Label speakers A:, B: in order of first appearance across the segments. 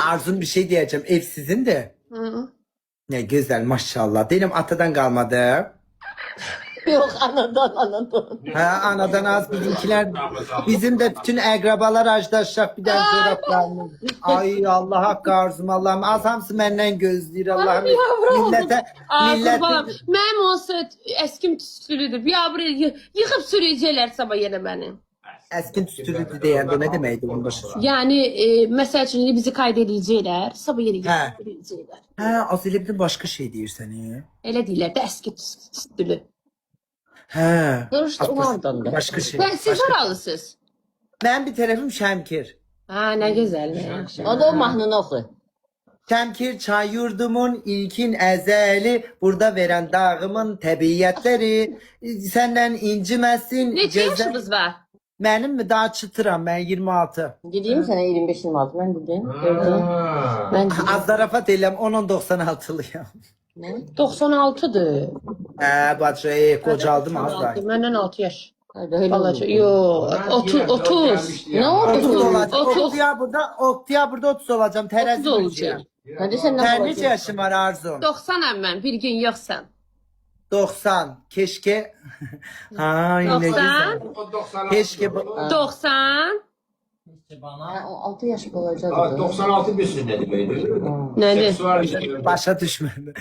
A: Arzum bir şey diyeceğim. Ev sizin de.
B: Hı.
A: Ne güzel maşallah. Benim atadan kalmadı.
B: Yok anadan.
A: Ha, anadan az bizimkiler. Bizim de bütün akrabalar arkadaşlar bir tane çoraplarını. Ay Allah hakkı arzum Allah'ım. Az hamısı benden gözləyir Allah'ım. Millete
B: Kurbanım. Mənim olsa əskim tüstülüdür. Ya buraya yıkıp sürüyecekler sabah yine beni.
A: eskin tüstürüldü deyəndə ne deməkdir onu başa düşürəm.
B: Yani mesela şimdi bizi kaydedecekler. Sabah yine
A: He.
B: yıkıp sürüyecekler.
A: Ha, az elə bir başka şey deyirsən.
B: Öyle değiller de eski tüstülü.
A: Ha.
B: Görüşte onlardan da.
A: Başka şey.
B: Siz
A: Başka.
B: oralısınız.
A: Ben bir tarafım Şəmkir.
B: Ha ne güzel ne yaxşı.
C: O da o mahnını oxu.
A: Şəmkir çay yurdumun ilkin əzəli, burada veren dağımın təbiyyətləri, senden inciməsin.
B: Neçə yaşınız var?
A: Benim mi? Daha çıtıram ben 26.
C: Gideyim sana 25-26 ben dedim. Gördün. Ben dedim.
A: Az zarafat eləm, onun 96'lıyım.
C: Ne?
B: 96'dır.
A: Bacı qocaldım az da.
B: Məndən 6 yaş.
C: Hadi öyle
B: Balaca.
C: oldu.
B: Yok. 30.
C: Ne
A: 30
C: oldu?
A: olacak.
B: 30.
A: Oktyabırda 30 olacağım.
B: 30
A: Terezi
B: olacak.
A: olacak.
C: Hadi sen ne
A: Sen neçə
C: yapacaksın?
A: yaşın var Arzum?
B: 90'am mən. Bir gün yoxsan.
A: 90. Keşke. Ay ne
B: 90.
A: güzel. Keşke.
B: 90.
C: Ha, o 6 yaş olacak.
D: Aa, 96 birisi dedi beydi.
B: Nədir?
D: Seksual işte.
A: Başa düşmedi.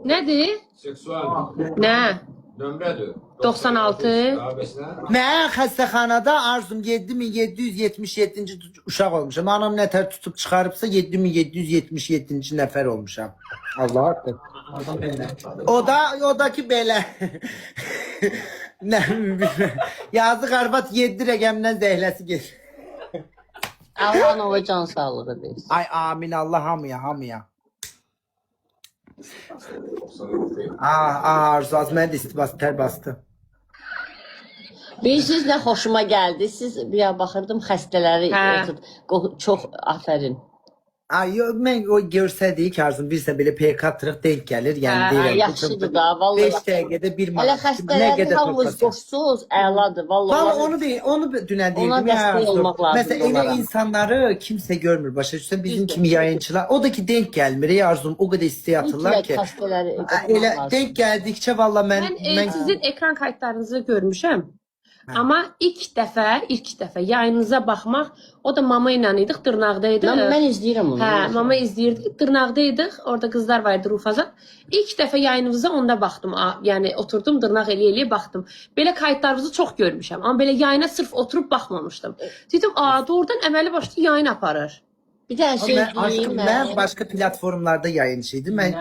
B: Nədir?
D: Seksual.
B: Nə?
D: Nömrədir.
B: 96.
D: Abesine.
A: Mən xəstəxanada Arzum 7777-ci uşaq olmuşam. Anam nətər tutub çıxarıbsa 7777-ci nəfər olmuşam. Allah haqqı. O da ki belə. Nə bilmirəm. Yazıq arvad 7 rəqəmdən zəhləsi gedir.
C: Allah'ın ova can sağlığı versin.
A: Ay amin Allah hamıya. Arzu az mən də istibası tər bastı.
C: Bilirsiniz ne hoşuma geldi. Siz bir baxırdım xəstələri
B: Hə.
C: çok aferin.
A: Ay yo, mən o görsədik Arzum bilsə belə PK atırıq denk gəlir. Yəni
B: Hə,
A: deyirəm ki,
C: Yaxşıdır da vallahi.
A: 5 dəqiqədə bir
C: Hələ
A: manat. Nə
C: xəstələri
A: qədər
C: hamınız
A: toplasın.
C: qoşsuz, əladır. Vallahi.
A: Valla onu dünən deyirdim.
C: Ona dəstək olmaq lazım
A: Mesela elə
C: onlara.
A: insanları kimse görmür. Başa düşsən bizim kimi yayıncılar. O da ki denk gelmir. Ey Arzum o kadar isteği atırlar ki.
C: Xəstələri
A: Elə denk geldikçe valla
B: Mən
A: mən
B: sizin ekran kayıtlarınızı görmüşəm. Amma ilk dəfə yayınınıza baxmaq, o da mama ilə idik, dırnaqdaydıq.
C: Mən izləyirəm onu.
B: Hə, mama izləyirdik, dırnaqdaydıq. Orada qızlar var idi Rufazat. İlk dəfə yayınınıza onda baxdım. Yəni oturdum, dırnaq eləyə baxdım. Belə kayıtlarınızı çox görmüşəm. Amma belə yayına sırf oturub baxmamışdım. Dedim, doğrudan əməli başlı yayın aparır.
C: Bir dənə şey
A: Aşkım
C: deyim.
A: ben başka platformlarda yayıncıydım. Ben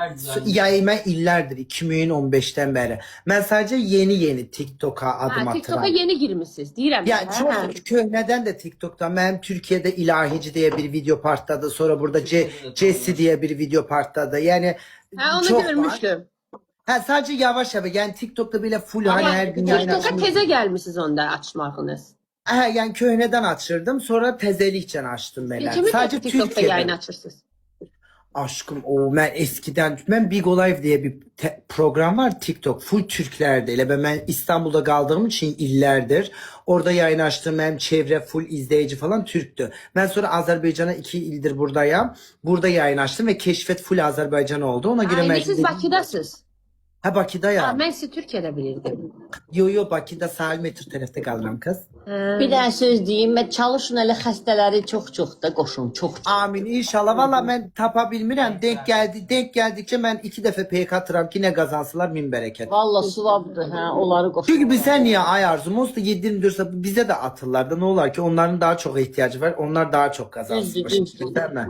A: illerdir 2015'ten beri. Ben sadece yeni TikTok'a adım
B: Ha, TikTok'a
A: atıram.
B: yeni girmişsiniz, deyirəm.
A: Ya
B: mən,
A: çok
B: hə.
A: köhneden de TikTok'tan ben Türkiye'de ilahici diye bir video partladı. Sonra burada Jesse diye bir video partladı. Yani
B: Ha, onu
A: çok var.
B: görmüşdüm.
A: Ha, sadece yavaş yani TikTok'ta bile full hani her gün yayın
B: TikTok'a
A: açmış.
B: tezə gəlmisiniz onda açmağınız.
A: Ha, yani köhneden açırdım sonra tezelikçen açtım ben.
B: Kimi
A: Sadece
B: TikTok'ta
A: Türkiye'de.
B: yayın açırsınız?
A: Aşkım ben eskiden Big Live diye bir program var TikTok full Türklerde ile ben İstanbul'da kaldığım için illerdir orada yayın açtım hem çevre full izleyici falan Türktü. Ben sonra Azerbaycan'a 2 ildir buradayım. Burada yayın açtım ve keşfet full Azerbaycan oldu. Ona göre
B: İndi siz Bakıdasınız.
A: Ha Bakıda ya.
B: Mən sizi Türkiyədə bilirdim.
A: Yo Bakıda sahil metro tarafta kalıram kız.
C: Bir dənə söz deyim. Və çalışın elə xəstələri çox da qoşun. Çox.
A: Amin inşallah. Valla ben tapa bilmirəm. Denk geldikçe ben 2 defa PK atıram ki ne kazansılar min bereket.
C: Vallahi suvabdır. Hə, onları qoşun.
A: Çünkü bize niye ay Arzum olsa 7-24 bize de atırlar da ne olar ki onların daha çok ihtiyacı var. Onlar daha çok kazansın.
C: Düzdür.
A: Değil mi?